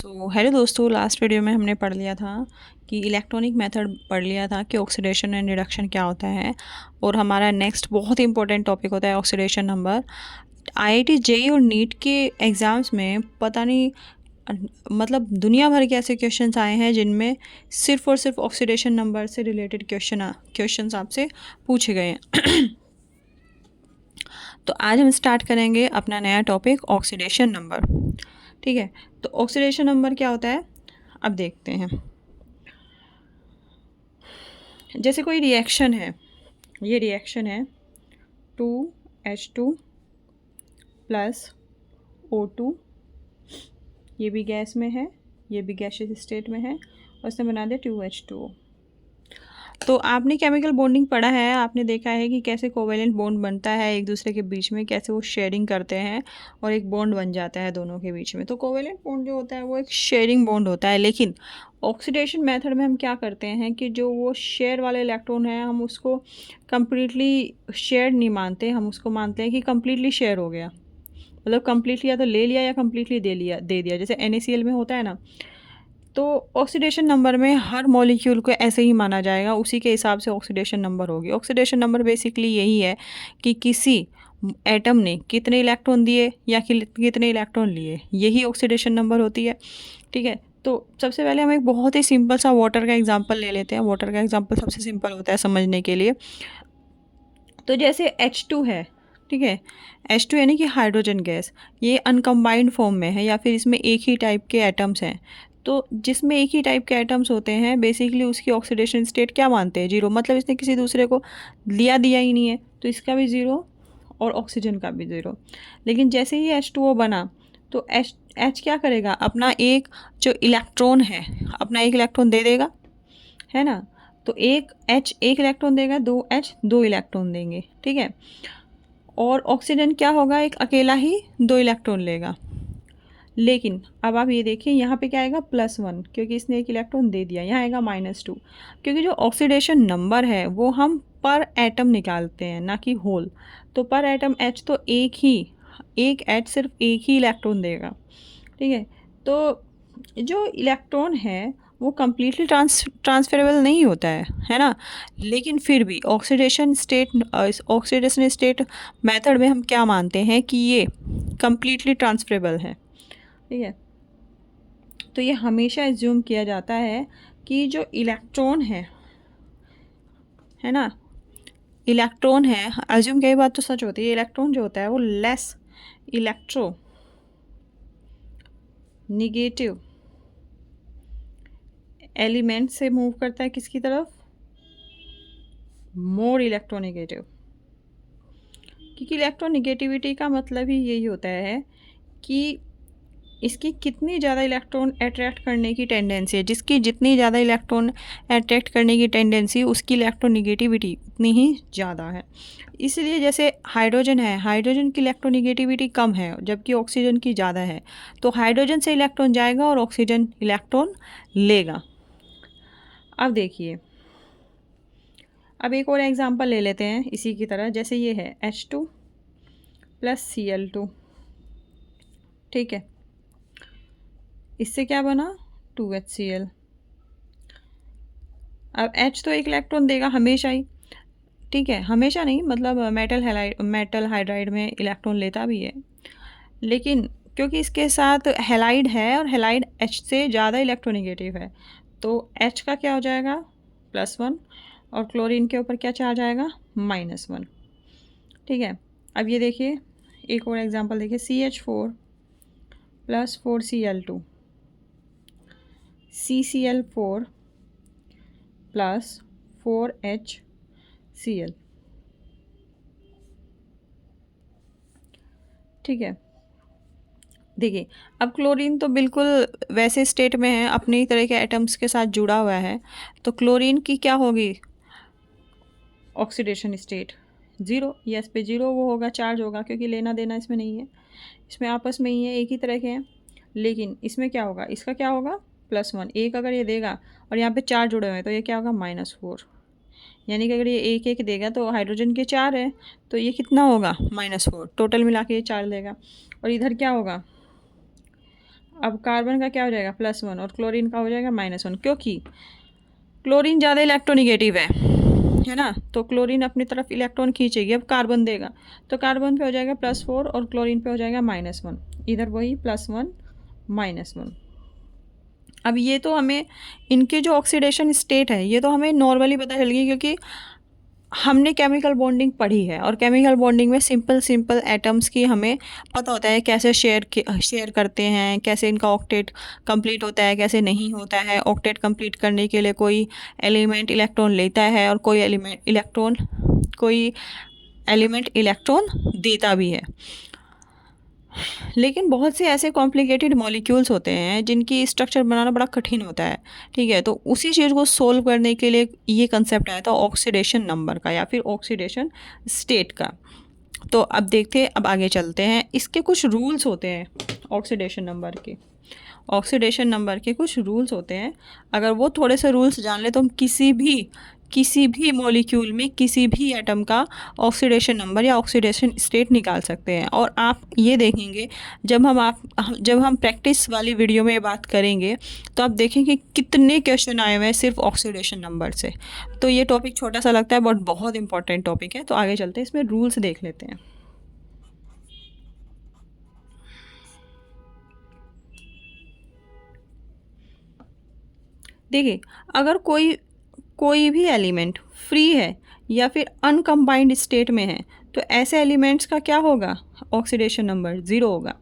Hello दोस्तों, last video में हमने पढ़ लिया था कि इलेक्ट्रॉनिक मेथड पढ़ लिया था कि ऑक्सीडेशन एंड रिडक्शन क्या होता है। और हमारा नेक्स्ट बहुत इंपॉर्टेंट टॉपिक होता है ऑक्सीडेशन नंबर। आईआईटी जेईई और नीट के एग्ज़ाम्स में पता नहीं मतलब दुनिया भर के ऐसे क्वेश्चंस आए हैं जिनमें सिर्फ और सिर्फ ऑक्सीडेशन नंबर से रिलेटेड क्वेश्चंस आपसे पूछे गए हैं। तो आज हम स्टार्ट करेंगे अपना नया टॉपिक ऑक्सीडेशन नंबर। ठीक है, तो ऑक्सीडेशन नंबर क्या होता है अब देखते हैं। जैसे कोई रिएक्शन है, ये रिएक्शन है 2H2 प्लस O2, ये भी गैस में है, ये भी गैसियस स्टेट में है, और इसने बना दिया 2H2O। तो आपने केमिकल बॉन्डिंग पढ़ा है, आपने देखा है कि कैसे कोवेलेंट बॉन्ड बनता है एक दूसरे के बीच में, कैसे वो शेयरिंग करते हैं और एक बॉन्ड बन जाता है दोनों के बीच में। तो कोवेलेंट बॉन्ड जो होता है वो एक शेयरिंग बॉन्ड होता है। लेकिन ऑक्सीडेशन मेथड में हम क्या करते हैं कि जो वो शेयर वाले इलेक्ट्रॉन है हम उसको कम्प्लीटली शेयर नहीं मानते, हम उसको मानते हैं कि कम्प्लीटली शेयर हो गया। मतलब कम्प्लीटली या तो ले लिया या कम्प्लीटली दे दिया, जैसे NaCl में होता है ना। तो ऑक्सीडेशन नंबर में हर मॉलिक्यूल को ऐसे ही माना जाएगा, उसी के हिसाब से ऑक्सीडेशन नंबर होगी। ऑक्सीडेशन नंबर बेसिकली यही है कि किसी एटम ने कितने इलेक्ट्रॉन दिए या कितने इलेक्ट्रॉन लिए, यही ऑक्सीडेशन नंबर होती है। ठीक है, तो सबसे पहले हम एक बहुत ही सिंपल सा वाटर का एग्जांपल ले लेते हैं। वाटर का एग्जांपल सबसे सिंपल होता है समझने के लिए। तो जैसे H2 है, ठीक है, H2 यानी कि हाइड्रोजन गैस, ये अनकम्बाइंड फॉर्म में है या फिर इसमें एक ही टाइप के एटम्स हैं। तो जिसमें एक ही टाइप के एटम्स होते हैं बेसिकली उसकी ऑक्सीडेशन स्टेट क्या मानते हैं, जीरो। मतलब इसने किसी दूसरे को दिया ही नहीं है, तो इसका भी ज़ीरो और ऑक्सीजन का भी ज़ीरो। लेकिन जैसे ही H2O बना तो H क्या करेगा, अपना एक जो इलेक्ट्रॉन है अपना एक इलेक्ट्रॉन दे देगा, है ना। तो एक H एक इलेक्ट्रॉन देगा, दो H दो इलेक्ट्रॉन देंगे। ठीक है, और ऑक्सीजन क्या होगा, एक अकेला ही दो इलेक्ट्रॉन लेगा। लेकिन अब आप ये देखिए यहाँ पे क्या आएगा, +1, क्योंकि इसने एक इलेक्ट्रॉन दे दिया। यहाँ आएगा -2, क्योंकि जो ऑक्सीडेशन नंबर है वो हम पर एटम निकालते हैं ना कि होल। तो पर एटम H तो एक H सिर्फ एक ही इलेक्ट्रॉन देगा। ठीक है, तो जो इलेक्ट्रॉन है वो कम्प्लीटली ट्रांसफरेबल नहीं होता है ना। लेकिन फिर भी ऑक्सीडेशन स्टेट मेथड में हम क्या मानते हैं कि ये कम्प्लीटली ट्रांसफरेबल है। ठीक है, तो ये हमेशा एज्यूम किया जाता है कि जो इलेक्ट्रॉन है ना, इलेक्ट्रॉन है, एज्यूम कई बात तो सच होती है, इलेक्ट्रॉन जो होता है वो लेस इलेक्ट्रो निगेटिव एलिमेंट से मूव करता है किसकी तरफ, मोर इलेक्ट्रोनिगेटिव। क्योंकि इलेक्ट्रोनिगेटिविटी का मतलब ही यही होता है कि इसकी कितनी ज़्यादा इलेक्ट्रॉन अट्रैक्ट करने की टेंडेंसी है। जिसकी जितनी ज़्यादा इलेक्ट्रॉन अट्रैक्ट करने की टेंडेंसी उसकी इलेक्ट्रोनिगेटिविटी उतनी ही ज़्यादा है। इसलिए जैसे हाइड्रोजन है, हाइड्रोजन की इलेक्ट्रोनिगेटिविटी कम है जबकि ऑक्सीजन की ज़्यादा है। तो हाइड्रोजन से इलेक्ट्रॉन जाएगा और ऑक्सीजन इलेक्ट्रॉन लेगा। अब देखिए, अब एक और एग्जांपल ले लेते हैं इसी की तरह। जैसे ये है H2 प्लस Cl2। ठीक है, इससे क्या बना, 2HCl। अब H तो एक इलेक्ट्रॉन देगा हमेशा ही। ठीक है, हमेशा नहीं, मतलब मेटल हाइड्राइड में इलेक्ट्रॉन लेता भी है। लेकिन क्योंकि इसके साथ हेलाइड है और हेलाइड H से ज़्यादा इलेक्ट्रोनिगेटिव है, तो H का क्या हो जाएगा, +1, और क्लोरीन के ऊपर क्या चार्ज आएगा, -1। ठीक है, अब ये देखिए एक और एग्जांपल देखिए, CH4 plus 4Cl2, CCl4 plus 4HCl। ठीक है, देखिए अब क्लोरीन तो बिल्कुल वैसे स्टेट में है, अपनी तरह के एटम्स के साथ जुड़ा हुआ है। तो क्लोरीन की क्या होगी ऑक्सीडेशन स्टेट, ज़ीरो। यस पे ज़ीरो वो होगा, चार्ज होगा, क्योंकि लेना देना इसमें नहीं है, इसमें आपस में ही है, एक ही तरह के हैं। लेकिन इसमें क्या होगा, इसका क्या होगा, +1। एक अगर ये देगा और यहाँ पे चार जुड़े हुए हैं तो ये क्या होगा, -4। यानी कि अगर ये एक एक देगा तो हाइड्रोजन के 4 है, तो ये कितना होगा, -4। टोटल मिला के ये 4 देगा। और इधर क्या होगा, अब कार्बन का क्या हो जाएगा +1 और क्लोरीन का हो जाएगा -1, क्योंकि क्लोरीन ज़्यादा इलेक्ट्रोनिगेटिव है ना, तो क्लोरीन अपनी तरफ इलेक्ट्रॉन खींचेगी, अब कार्बन देगा तो कार्बन पे हो जाएगा +4 और क्लोरीन पे हो जाएगा -1, इधर वही +1 -1। अब ये तो हमें इनके जो ऑक्सीडेशन स्टेट है ये तो हमें नॉर्मली पता चल गई, क्योंकि हमने केमिकल बॉन्डिंग पढ़ी है और केमिकल बॉन्डिंग में सिंपल एटम्स की हमें पता होता है कैसे शेयर करते हैं, कैसे इनका ऑक्टेट कंप्लीट होता है, कैसे नहीं होता है। ऑक्टेट कंप्लीट करने के लिए कोई एलिमेंट इलेक्ट्रॉन लेता है और कोई एलिमेंट इलेक्ट्रॉन देता भी है। लेकिन बहुत से ऐसे कॉम्प्लिकेटेड मॉलिक्यूल्स होते हैं जिनकी स्ट्रक्चर बनाना बड़ा कठिन होता है, ठीक है। तो उसी चीज़ को सोल्व करने के लिए ये कंसेप्ट आया था ऑक्सीडेशन नंबर का या फिर ऑक्सीडेशन स्टेट का। तो अब देखते हैं, अब आगे चलते हैं। इसके कुछ रूल्स होते हैं ऑक्सीडेशन नंबर के कुछ रूल्स होते हैं। अगर वो थोड़े से रूल्स जान ले तो हम किसी भी मॉलिक्यूल में किसी भी एटम का ऑक्सीडेशन नंबर या ऑक्सीडेशन स्टेट निकाल सकते हैं। और आप ये देखेंगे जब हम प्रैक्टिस वाली वीडियो में बात करेंगे तो आप देखेंगे कितने क्वेश्चन आए हुए हैं सिर्फ ऑक्सीडेशन नंबर से। तो ये टॉपिक छोटा सा लगता है बट बहुत इंपॉर्टेंट टॉपिक है। तो आगे चलते हैं, इसमें रूल्स देख लेते हैं। देखिए, अगर कोई भी एलिमेंट फ्री है या फिर अनकम्बाइंड स्टेट में है तो ऐसे एलिमेंट्स का क्या होगा ऑक्सीडेशन नंबर 0 होगा,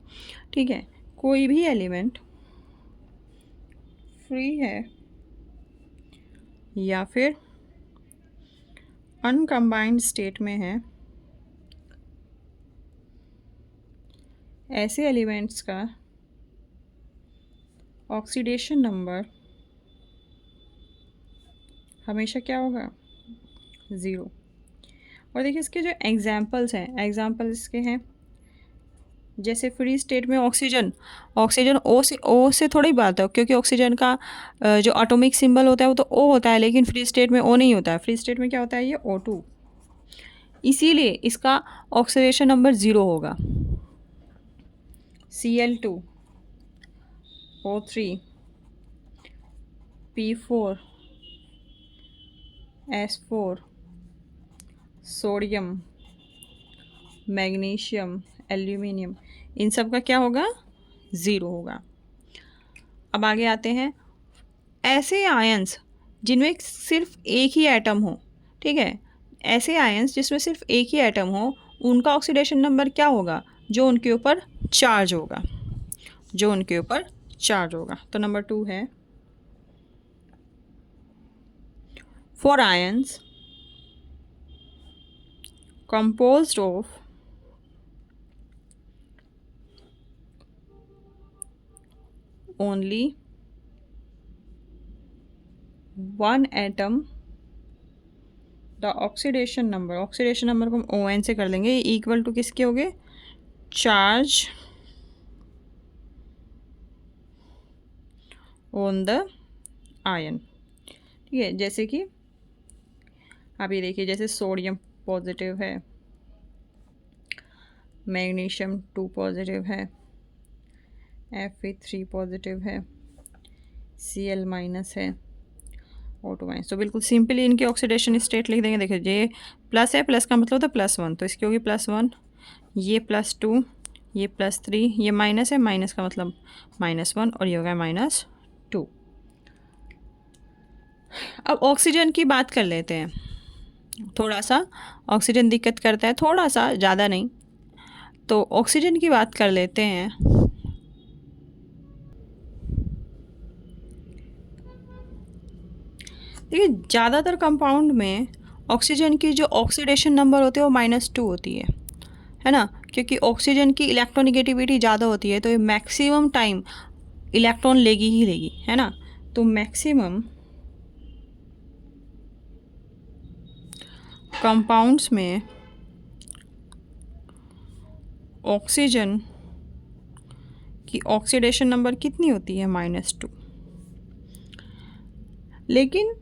ठीक है। कोई भी एलिमेंट फ्री है या फिर अनकम्बाइंड स्टेट में है, ऐसे एलिमेंट्स का ऑक्सीडेशन नंबर हमेशा क्या होगा 0। और देखिए इसके जो एग्जाम्पल्स इसके हैं, जैसे फ्री स्टेट में ऑक्सीजन ओ से थोड़ी बात है, क्योंकि ऑक्सीजन का जो एटॉमिक सिंबल होता है वो तो O होता है, लेकिन फ्री स्टेट में O नहीं होता है। फ्री स्टेट में क्या होता है ये O2, इसीलिए इसका ऑक्सीडेशन नंबर 0 होगा। Cl2 O3 P4 S4 sodium magnesium aluminium, इन सब का क्या होगा 0 होगा। अब आगे आते हैं, ऐसे आयंस जिनमें सिर्फ एक ही एटम हो, ठीक है, ऐसे आयंस जिसमें सिर्फ एक ही एटम हो उनका ऑक्सीडेशन नंबर क्या होगा जो उनके ऊपर चार्ज होगा। तो नंबर 2 है, for ions composed of only one atom, the oxidation number को हम ON से कर लेंगे, इक्वल टू किसके हो गए चार्ज ऑन द आयन, ठीक है। जैसे कि आप ये देखिए, जैसे सोडियम पॉजिटिव है, मैग्नीशियम 2 पॉजिटिव है, Fe3 पॉजिटिव है, Cl माइनस है, O2 माइनस। तो बिल्कुल सिंपली इनके ऑक्सीडेशन स्टेट लिख देंगे। देखिए ये प्लस है, प्लस का मतलब होता है +1, तो इसकी होगी +1, ये +2, ये +3, ये माइनस है, माइनस का मतलब -1 और ये होगा -2। अब ऑक्सीजन की बात कर लेते हैं। थोड़ा सा ऑक्सीजन दिक्कत करता है, थोड़ा सा, ज़्यादा नहीं। तो ऑक्सीजन की बात कर लेते हैं। देखिए ज़्यादातर कंपाउंड में ऑक्सीजन की जो ऑक्सीडेशन नंबर होती है वो -2 होती है ना, क्योंकि ऑक्सीजन की इलेक्ट्रोनिगेटिविटी ज़्यादा होती है तो ये मैक्सिमम टाइम इलेक्ट्रॉन लेगी ही लेगी, है ना। तो मैक्सिमम कंपाउंड्स में ऑक्सीजन की ऑक्सीडेशन नंबर कितनी होती है -2। लेकिन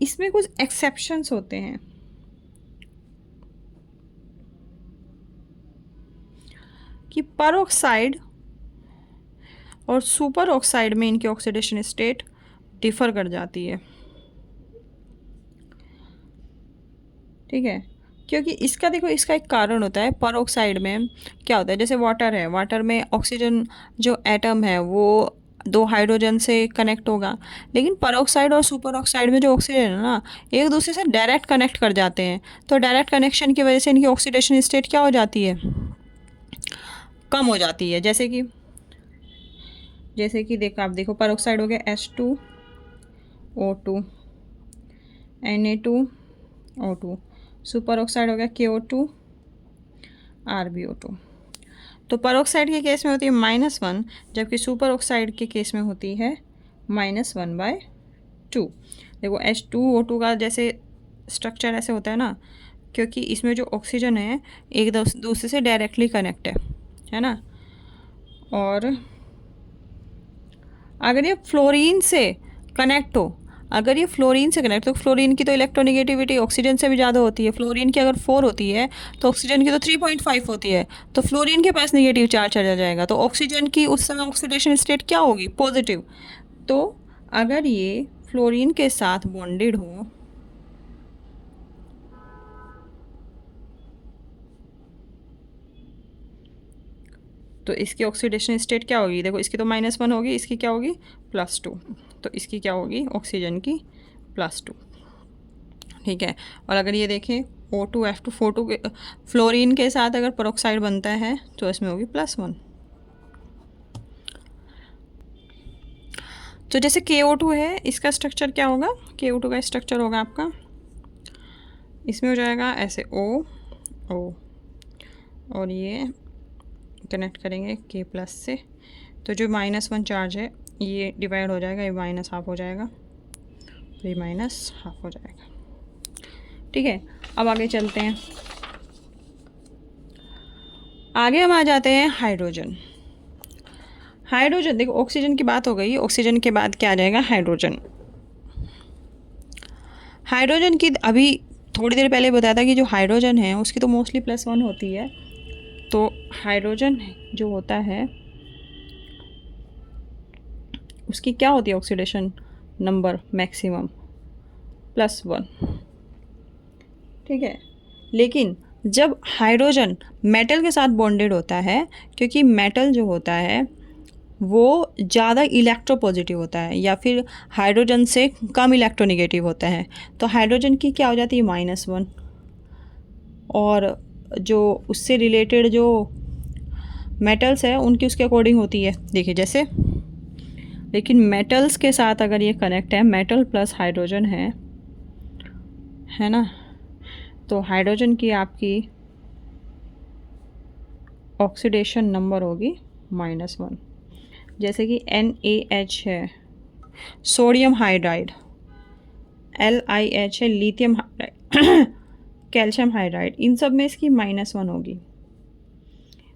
इसमें कुछ एक्सेप्शंस होते हैं। कि परऑक्साइड और सुपर ऑक्साइड में इनकी ऑक्सीडेशन स्टेट डिफर कर जाती है। ठीक है, क्योंकि इसका देखो, इसका एक कारण होता है। परऑक्साइड में क्या होता है, जैसे वाटर है, वाटर में ऑक्सीजन जो एटम है वो 2 हाइड्रोजन से कनेक्ट होगा, लेकिन परऑक्साइड और सुपर ऑक्साइड में जो ऑक्सीजन है ना, एक दूसरे से डायरेक्ट कनेक्ट कर जाते हैं। तो डायरेक्ट कनेक्शन की वजह से इनकी ऑक्सीडेशन स्टेट क्या हो जाती है, कम हो जाती है। जैसे कि देखो, आप देखो परऑक्साइड हो गया H2O2 Na2O2, सुपर ऑक्साइड हो गया KO2 RbO2। तो परऑक्साइड के केस में होती है -1, जबकि सुपर ऑक्साइड के केस में होती है -1/2। देखो H2O2 का जैसे स्ट्रक्चर ऐसे होता है ना, क्योंकि इसमें जो ऑक्सीजन है एक दूसरे से डायरेक्टली कनेक्ट है ना। और अगर ये फ्लोरीन से कनेक्ट हो, तो फ्लोरीन की तो इलेक्ट्रोनेगेटिविटी ऑक्सीजन से भी ज़्यादा होती है। फ्लोरीन की अगर 4 होती है तो ऑक्सीजन की तो 3.5 होती है, तो फ्लोरीन के पास नेगेटिव चार्ज चला जाएगा, तो ऑक्सीजन की उस समय ऑक्सीडेशन स्टेट क्या होगी, पॉजिटिव। तो अगर ये फ्लोरीन के साथ बॉन्डेड हो तो इसकी ऑक्सीडेशन स्टेट क्या होगी, देखो इसकी तो -1 होगी, इसकी क्या होगी +2, तो इसकी क्या होगी ऑक्सीजन की +2। ठीक है, और अगर ये देखें O2F2 के फ्लोरीन के साथ अगर परऑक्साइड बनता है तो इसमें होगी +1। तो जैसे KO2 है, इसका स्ट्रक्चर क्या होगा, KO2 का स्ट्रक्चर होगा आपका, इसमें हो जाएगा ऐसे O और ये कनेक्ट करेंगे K+ से, तो जो -1 चार्ज है ये डिवाइड हो जाएगा, ये -½ हो जाएगा, तो ये -½ हो जाएगा। ठीक है, अब आगे चलते हैं। आगे हम आ जाते हैं हाइड्रोजन। देखो ऑक्सीजन की बात हो गई, ऑक्सीजन के बाद क्या आ जाएगा, हाइड्रोजन की अभी थोड़ी देर पहले बताया था कि जो हाइड्रोजन है उसकी तो मोस्टली +1 होती है। तो हाइड्रोजन जो होता है उसकी क्या होती है ऑक्सीडेशन नंबर मैक्सिमम +1। ठीक है, लेकिन जब हाइड्रोजन मेटल के साथ बॉन्डेड होता है, क्योंकि मेटल जो होता है वो ज़्यादा इलेक्ट्रोपॉजिटिव होता है या फिर हाइड्रोजन से कम इलेक्ट्रोनेगेटिव होता है, तो हाइड्रोजन की क्या हो जाती है -1, और जो उससे रिलेटेड जो मेटल्स है उनकी उसके अकॉर्डिंग होती है। देखिए जैसे, लेकिन मेटल्स के साथ अगर ये कनेक्ट है, मेटल प्लस हाइड्रोजन है ना, तो हाइड्रोजन की आपकी ऑक्सीडेशन नंबर होगी -1। जैसे कि NaH है सोडियम हाइड्राइड, LiH है लिथियम हाइड्राइड, कैल्शियम हाइड्राइड, इन सब में इसकी -1 होगी।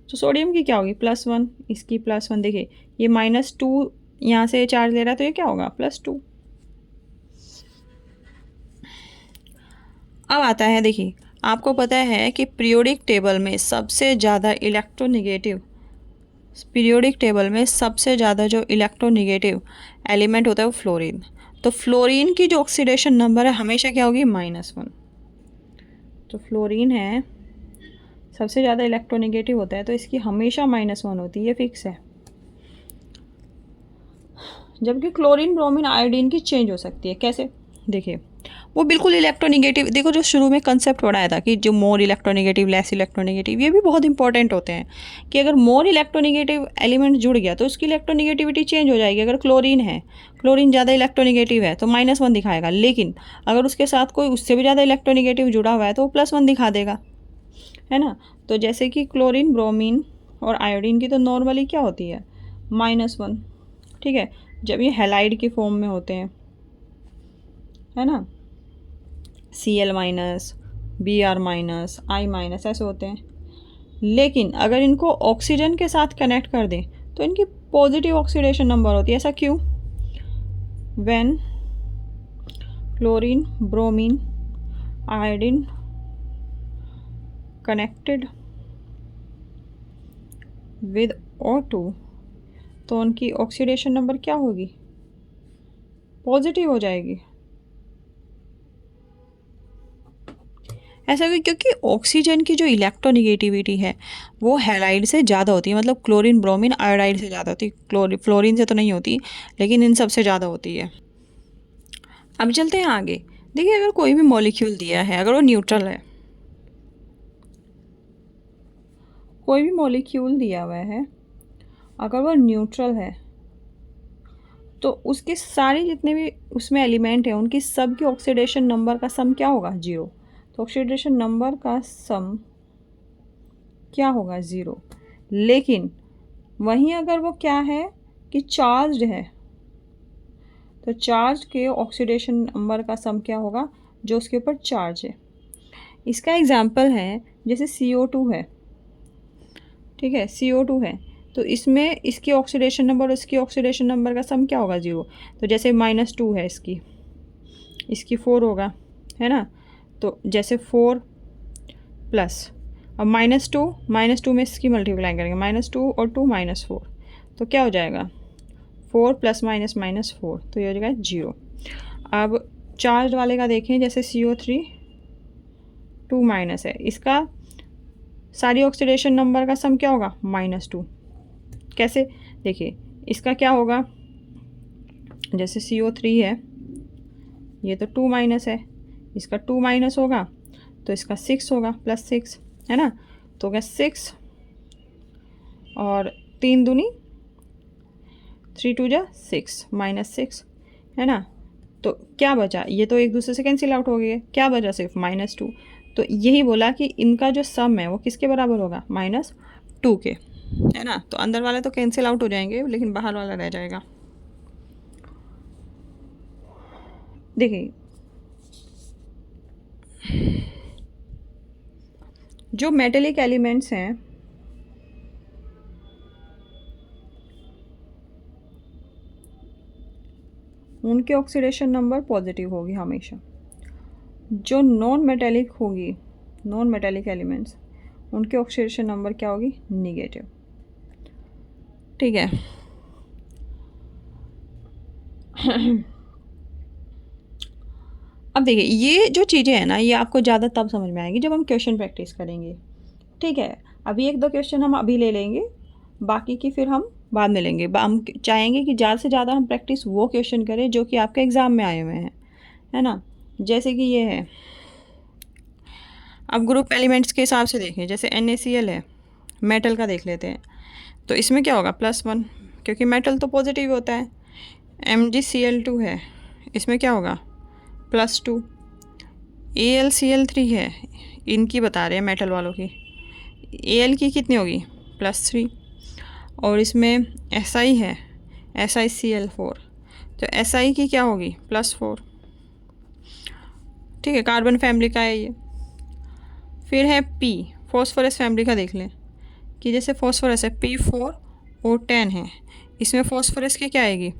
तो सोडियम की क्या होगी +1, इसकी +1। देखिए ये -2 यहाँ से चार्ज ले रहा है, तो ये क्या होगा +2। अब आता है, देखिए आपको पता है कि पीरियोडिक टेबल में सबसे ज़्यादा जो इलेक्ट्रोनेगेटिव एलिमेंट होता है वो फ्लोरीन। तो फ्लोरीन की जो ऑक्सीडेशन नंबर है हमेशा क्या होगी -1। तो फ्लोरीन है सबसे ज़्यादा इलेक्ट्रोनेगेटिव होता है, तो इसकी हमेशा -1 होती है, ये फिक्स है। जबकि क्लोरीन, ब्रोमीन, आयोडीन की चेंज हो सकती है। कैसे, देखिए वो बिल्कुल इलेक्ट्रोनेगेटिव, देखो जो शुरू में कंसेप्ट पढ़ाया था कि जो मोर इलेक्ट्रोनेगेटिव, लेस इलेक्ट्रोनेगेटिव, ये भी बहुत इंपॉर्टेंट होते हैं कि अगर मोर इलेक्ट्रोनेगेटिव एलिमेंट जुड़ गया तो उसकी इलेक्ट्रोनेगेटिविटी चेंज हो जाएगी। अगर क्लोरीन ज़्यादा इलेक्ट्रोनेगेटिव है तो -1 दिखाएगा, लेकिन अगर उसके साथ कोई उससे भी ज़्यादा इलेक्ट्रोनेगेटिव जुड़ा हुआ है तो वो +1 दिखा देगा, है ना। तो जैसे कि क्लोरीन, ब्रोमीन और आयोडीन की तो नॉर्मली क्या होती है -1। ठीक है, जब ये हैलाइड की फॉर्म में होते हैं, है ना, Cl-, Br-, I- ऐसे होते हैं। लेकिन अगर इनको ऑक्सीजन के साथ कनेक्ट कर दें तो इनकी पॉजिटिव ऑक्सीडेशन नंबर होती है। ऐसा क्यों, when chlorine, bromine, iodine connected with O2 तो उनकी ऑक्सीडेशन नंबर क्या होगी, पॉजिटिव हो जाएगी। ऐसा क्योंकि ऑक्सीजन की जो इलेक्ट्रोनिगेटिविटी है वो हैलाइड से ज़्यादा होती है, मतलब क्लोरीन ब्रोमीन आयोडाइड से ज़्यादा होती है, फ्लोरीन से तो नहीं होती, लेकिन इन सब से ज़्यादा होती है। अब चलते हैं आगे। देखिए अगर कोई भी मॉलिक्यूल दिया है, अगर वो न्यूट्रल है, कोई भी मॉलिक्यूल दिया हुआ है अगर वो न्यूट्रल है तो उसके सारे जितने भी उसमें एलिमेंट हैं उनकी सब की ऑक्सीडेशन नंबर का सम क्या होगा, 0। तो ऑक्सीडेशन नंबर का सम क्या होगा, 0। लेकिन वहीं अगर वो क्या है कि चार्ज्ड है, तो चार्ज के ऑक्सीडेशन नंबर का सम क्या होगा, जो उसके ऊपर चार्ज है। इसका एग्जांपल है जैसे CO2 है, ठीक है, CO2 है, तो इसमें इसकी ऑक्सीडेशन नंबर और इसकी ऑक्सीडेशन नंबर का सम क्या होगा, 0। तो जैसे -2 है इसकी 4 होगा, है ना। तो जैसे 4 प्लस, अब -2 में इसकी मल्टीप्लाई करेंगे, -2 और 2 -4, तो क्या हो जाएगा, 4 + -4, तो ये हो जाएगा 0। अब चार्ज वाले का देखें, जैसे CO3 2 माइनस है, इसका सारी ऑक्सीडेशन नंबर का सम क्या होगा, -2। कैसे, देखिए इसका क्या होगा, जैसे CO3 है, ये तो 2 माइनस है, इसका 2 माइनस होगा तो इसका 6 होगा, +6, है ना। तो क्या 6 और 3 दूनी 3 2 जा 6 -6, है ना। तो क्या बचा, ये तो एक दूसरे से कैंसिल आउट हो गए, क्या बचा, सिर्फ -2। तो यही बोला कि इनका जो सम है वो किसके बराबर होगा, -2 के, है ना। तो अंदर वाले तो कैंसिल आउट हो जाएंगे लेकिन बाहर वाला रह जाएगा। देखिए जो मेटेलिक एलिमेंट्स हैं उनके ऑक्सीडेशन नंबर पॉजिटिव होगी हमेशा। जो नॉन मेटेलिक एलिमेंट्स उनके ऑक्सीडेशन नंबर क्या होगी, निगेटिव, ठीक है। अब देखिए ये जो चीज़ें हैं ना, ये आपको ज़्यादा तब समझ में आएंगी जब हम क्वेश्चन प्रैक्टिस करेंगे, ठीक है। अभी 1-2 क्वेश्चन हम अभी ले लेंगे, बाकी की फिर हम बाद में लेंगे। हम चाहेंगे कि ज़्यादा से ज़्यादा हम प्रैक्टिस वो क्वेश्चन करें जो कि आपके एग्ज़ाम में आए हुए हैं, है ना। जैसे कि ये है, अब ग्रुप एलिमेंट्स के हिसाब से देखें, जैसे NaCl है, मेटल का देख लेते हैं, तो इसमें क्या होगा, +1, क्योंकि मेटल तो पॉजिटिव होता है। MgCl2 है, इसमें क्या होगा, +2। AlCl3 है, इनकी बता रहे हैं मेटल वालों की, Al की कितनी होगी, +3। और इसमें Si है, SiCl4, तो Si की क्या होगी, +4, ठीक है, कार्बन फैमिली का है ये। फिर है P, फॉस्फोरस फैमिली का देख लें कि जैसे फॉस्फोरस है P4O10 है, इसमें फॉस्फोरस की क्या आएगी,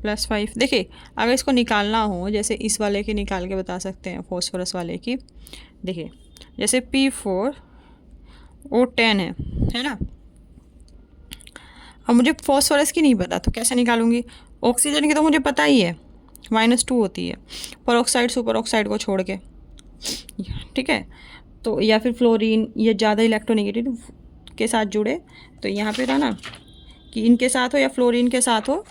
+5। देखिए अगर इसको निकालना हो, जैसे इस वाले की निकाल के बता सकते हैं, फॉस्फोरस वाले की। देखिए जैसे P4O10 है ना। अब मुझे फॉस्फोरस की नहीं पता तो कैसे निकालूंगी, ऑक्सीजन की तो मुझे पता ही है, -2 होती है, परऑक्साइड सुपर ऑक्साइड को छोड़ के, ठीक है। तो या फिर फ्लोरीन, ये ज़्यादा इलेक्ट्रोनेगेटिव के साथ जुड़े, तो यहाँ पे रहा ना कि इनके साथ हो या फ्लोरीन के साथ हो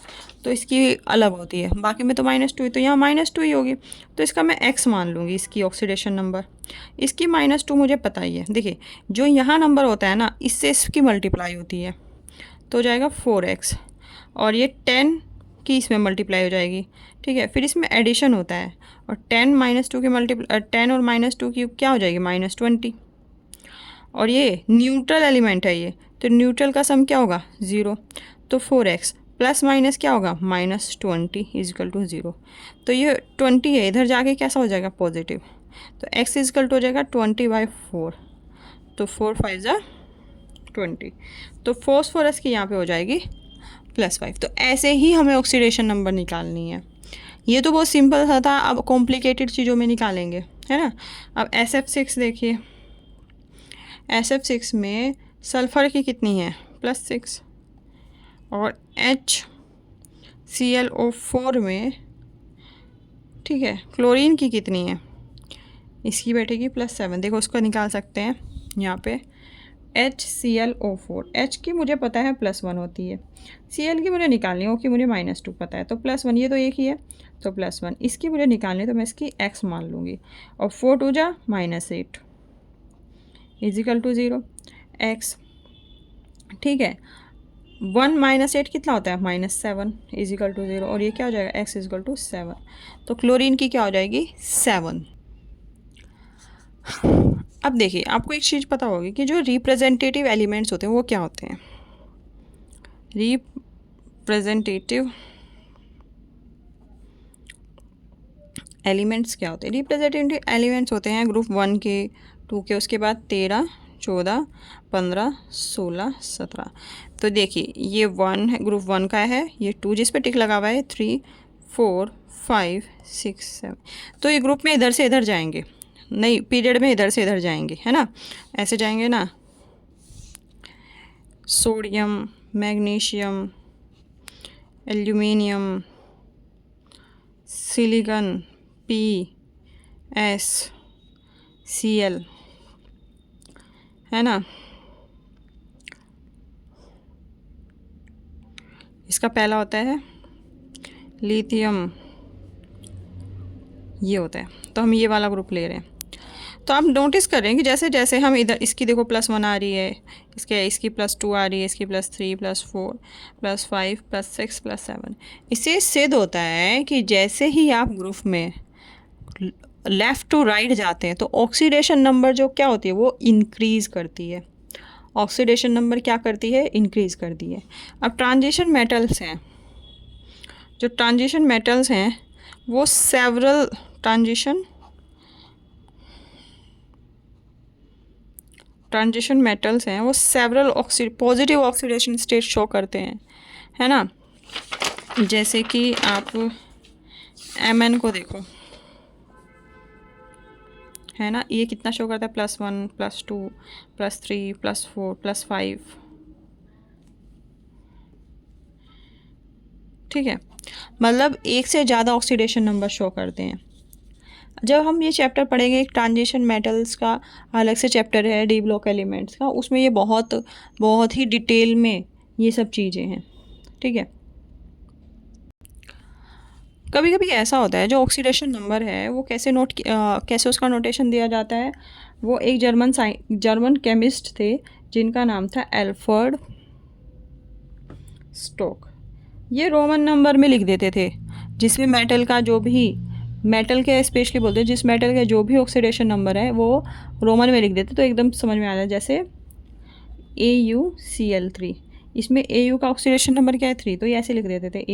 तो इसकी अलग होती है, बाकी में तो -2, तो यहाँ -2 ही होगी, तो इसका मैं x मान लूँगी, इसकी ऑक्सीडेशन नंबर। इसकी -2 मुझे पता ही है। देखिए जो यहाँ नंबर होता है ना, इससे इसकी मल्टीप्लाई होती है, तो हो जाएगा 4x, और ये 10 की इसमें मल्टीप्लाई हो जाएगी, ठीक है। फिर इसमें एडिशन होता है, और 10 -2 की 10 और -2 की क्या हो जाएगी, -20। और ये न्यूट्रल एलिमेंट है ये, तो न्यूट्रल का सम क्या होगा, 0। तो 4x प्लस माइनस क्या होगा, -20 = 0। तो ये 20 है, इधर जाके कैसा हो जाएगा, पॉजिटिव। तो x = हो जाएगा 20/4, तो 4 5 ज़ा 20। तो फॉस्फोरस की यहाँ पे हो जाएगी +5। तो ऐसे ही हमें ऑक्सीडेशन नंबर निकालनी है। ये तो बहुत सिंपल सा था, अब कॉम्प्लिकेटेड चीज़ों में निकालेंगे, है ना। अब SF6 देखिए, SF6 में सल्फ़र की कितनी है, +6, और HClO4 में, ठीक है, क्लोरीन की कितनी है, इसकी बैठेगी +7। देखो उसको निकाल सकते हैं यहाँ पे, HClO4, H की मुझे पता है +1 होती है, Cl की मुझे निकालनी है, O की मुझे -2 पता है, तो +1, ये तो एक ही है तो +1, इसकी मुझे निकालनी है तो मैं इसकी x मान लूँगी, और 4 2 जा -8 = 0 x, ठीक है। 1 - 8 कितना होता है, -7 = 0, और ये क्या हो जाएगा, x = 7, तो क्लोरीन की क्या हो जाएगी, 7। अब देखिए आपको एक चीज़ पता होगी कि जो रिप्रेजेंटेटिव एलिमेंट्स होते हैं वो क्या होते हैं। रिप्रेजेंटेटिव एलिमेंट्स क्या होते हैं, रिप्रेजेंटेटिव एलिमेंट्स होते हैं ग्रुप 1 के, 2 के, उसके बाद 13 14 15 16 17। तो देखिए ये 1 है, ग्रुप 1 का है, ये 2 जिस पे टिक लगा हुआ है, 3 4 5 6 7, तो ये ग्रुप में इधर से इधर जाएंगे, नहीं पीरियड में इधर से इधर जाएंगे, है ना, ऐसे जाएंगे ना, sodium, magnesium, aluminium, silicon, PsCl, है ना। इसका पहला होता है लिथियम, ये होता है, तो हम ये वाला ग्रुप ले रहे हैं। तो आप नोटिस कर रहे हैं कि जैसे जैसे हम इधर, इसकी देखो +1 आ रही है, इसकी +2 आ रही है, इसकी +3 +4 +5 +6 +7, इससे सिद्ध होता है कि जैसे ही आप ग्रुप में लेफ़्ट टू राइट जाते हैं तो ऑक्सीडेशन नंबर जो क्या होती है वो इंक्रीज़ करती है, ऑक्सीडेशन नंबर क्या करती है, इंक्रीज़ करती है। अब ट्रांजिशन मेटल्स हैं, जो ट्रांजिशन मेटल्स हैं वो सेवरल ट्रांजिशन मेटल्स हैं वो several positive oxidation state show करते हैं, है ना। जैसे कि आप Mn को देखो, है ना, ये कितना शो करता है, +1 +2 +3 +4 +5, ठीक है, मतलब एक से ज़्यादा ऑक्सीडेशन नंबर शो करते हैं। जब हम ये चैप्टर पढ़ेंगे, एक ट्रांजिशन मेटल्स का अलग से चैप्टर है, डी ब्लॉक एलिमेंट्स का, उसमें ये बहुत ही डिटेल में ये सब चीज़ें हैं, ठीक है। कभी कभी ऐसा होता है जो ऑक्सीडेशन नंबर है वो कैसे उसका नोटेशन दिया जाता है, वो एक जर्मन केमिस्ट थे जिनका नाम था एल्फ्रेड स्टोक। ये रोमन नंबर में लिख देते थे, जिसमें मेटल के स्पेशली बोलते हैं, जिस मेटल के जो भी ऑक्सीडेशन नंबर है वो रोमन में लिख देते, तो एकदम समझ में आ जाए। जैसे AuCl3, इसमें Au का ऑक्सीडेशन नंबर क्या है, 3, तो ये ऐसे लिख देते थे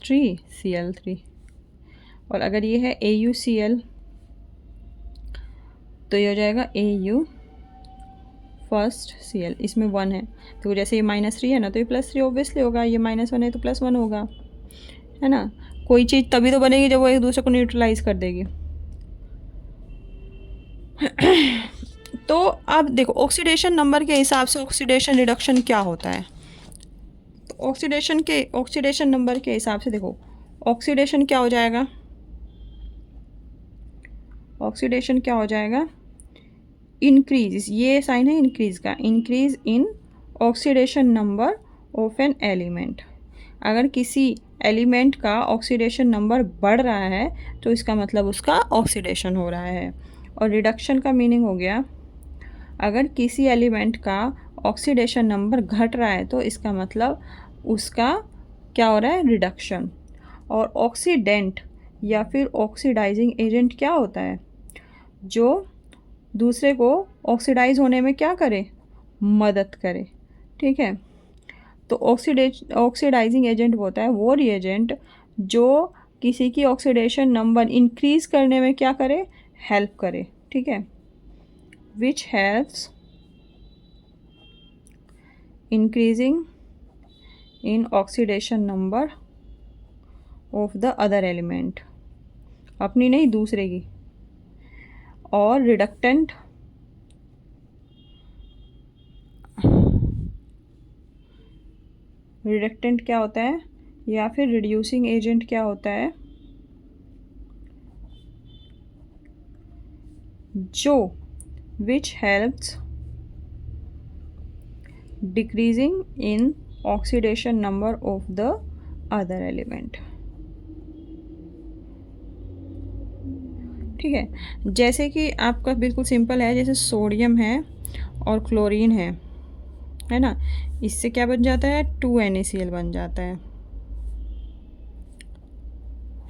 Au3Cl3। और अगर ये है AuCl तो ये हो जाएगा Au1Cl, इसमें 1 है तो जैसे ये -3 है ना, तो ये +3 ऑब्वियसली होगा, ये -1 है तो +1 होगा, है ना। कोई चीज़ तभी तो बनेगी जब वो एक दूसरे को न्यूट्रलाइज कर देगी। तो अब देखो ऑक्सीडेशन नंबर के हिसाब से ऑक्सीडेशन रिडक्शन क्या होता है, तो ऑक्सीडेशन नंबर के हिसाब से देखो ऑक्सीडेशन क्या हो जाएगा, ऑक्सीडेशन क्या हो जाएगा, इंक्रीज, ये साइन है इंक्रीज का, increase in oxidation number of an element. अगर किसी एलिमेंट का ऑक्सीडेशन नंबर बढ़ रहा है तो इसका मतलब उसका ऑक्सीडेशन हो रहा है। और रिडक्शन का मीनिंग हो गया, अगर किसी एलिमेंट का ऑक्सीडेशन नंबर घट रहा है तो इसका मतलब उसका क्या हो रहा है, रिडक्शन। और ऑक्सीडेंट या फिर ऑक्सीडाइजिंग एजेंट क्या होता है, जो दूसरे को ऑक्सीडाइज होने में क्या करे, मदद करे, ठीक है। तो ऑक्सीडाइजिंग एजेंट होता है वो रिएजेंट जो किसी की ऑक्सीडेशन नंबर इंक्रीज करने में क्या करे, हेल्प करे, ठीक है, which helps increasing in oxidation number of the other element, अपनी नहीं दूसरे की। और रिडक्टेंट रिडक्टेंट क्या होता है या फिर रिड्यूसिंग एजेंट क्या होता है, जो which helps decreasing in oxidation number of the other element. ठीक है, जैसे कि आपका बिल्कुल सिंपल है, जैसे सोडियम है और क्लोरीन है ना, इससे क्या बन जाता है, 2NaCl बन जाता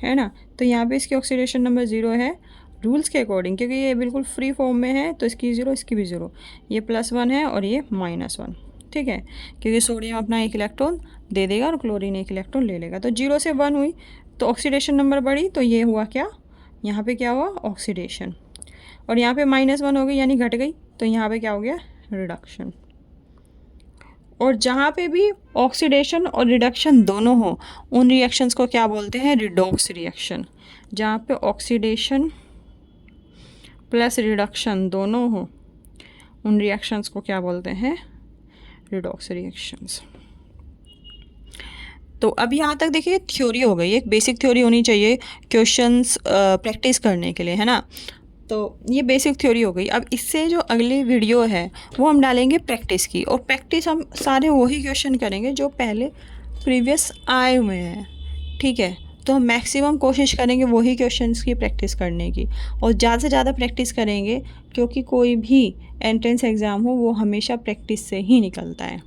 है ना। तो यहाँ पे इसकी ऑक्सीडेशन नंबर 0 है रूल्स के अकॉर्डिंग, क्योंकि ये बिल्कुल फ्री फॉर्म में है तो इसकी 0, इसकी भी 0, ये +1 है और ये -1। ठीक है, क्योंकि सोडियम अपना 1 इलेक्ट्रॉन दे देगा और क्लोरीन 1 इलेक्ट्रॉन ले लेगा। तो 0 से 1 हुई तो ऑक्सीडेशन नंबर बढ़ी, तो ये हुआ क्या, यहाँ पे क्या हुआ, ऑक्सीडेशन। और यहाँ पे -1 हो गई यानी घट गई, तो यहाँ पे क्या हो गया, रिडक्शन। और जहाँ पे भी ऑक्सीडेशन और रिडक्शन दोनों हो, उन रिएक्शंस को क्या बोलते हैं, रिडॉक्स रिएक्शन। जहाँ पे ऑक्सीडेशन प्लस रिडक्शन दोनों हो, उन रिएक्शंस को क्या बोलते हैं, रिडॉक्स रिएक्शंस। तो अब यहाँ तक देखिए थ्योरी हो गई, एक बेसिक थ्योरी होनी चाहिए क्वेश्चंस प्रैक्टिस करने के लिए, है ना। तो ये बेसिक थ्योरी हो गई। अब इससे जो अगली वीडियो है वो हम डालेंगे प्रैक्टिस की, और प्रैक्टिस हम सारे वही क्वेश्चन करेंगे जो पहले प्रीवियस आए हुए हैं। ठीक है, तो हम मैक्सिमम कोशिश करेंगे वही क्वेश्चंस की प्रैक्टिस करने की, और ज़्यादा से ज़्यादा प्रैक्टिस करेंगे, क्योंकि कोई भी एंट्रेंस एग्ज़ाम हो वो हमेशा प्रैक्टिस से ही निकलता है।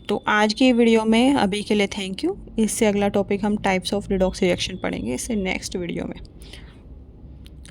तो आज की वीडियो में अभी के लिए थैंक यू। इससे अगला टॉपिक हम टाइप्स ऑफ रिडॉक्स रिएक्शन पढ़ेंगे, इससे नेक्स्ट वीडियो में।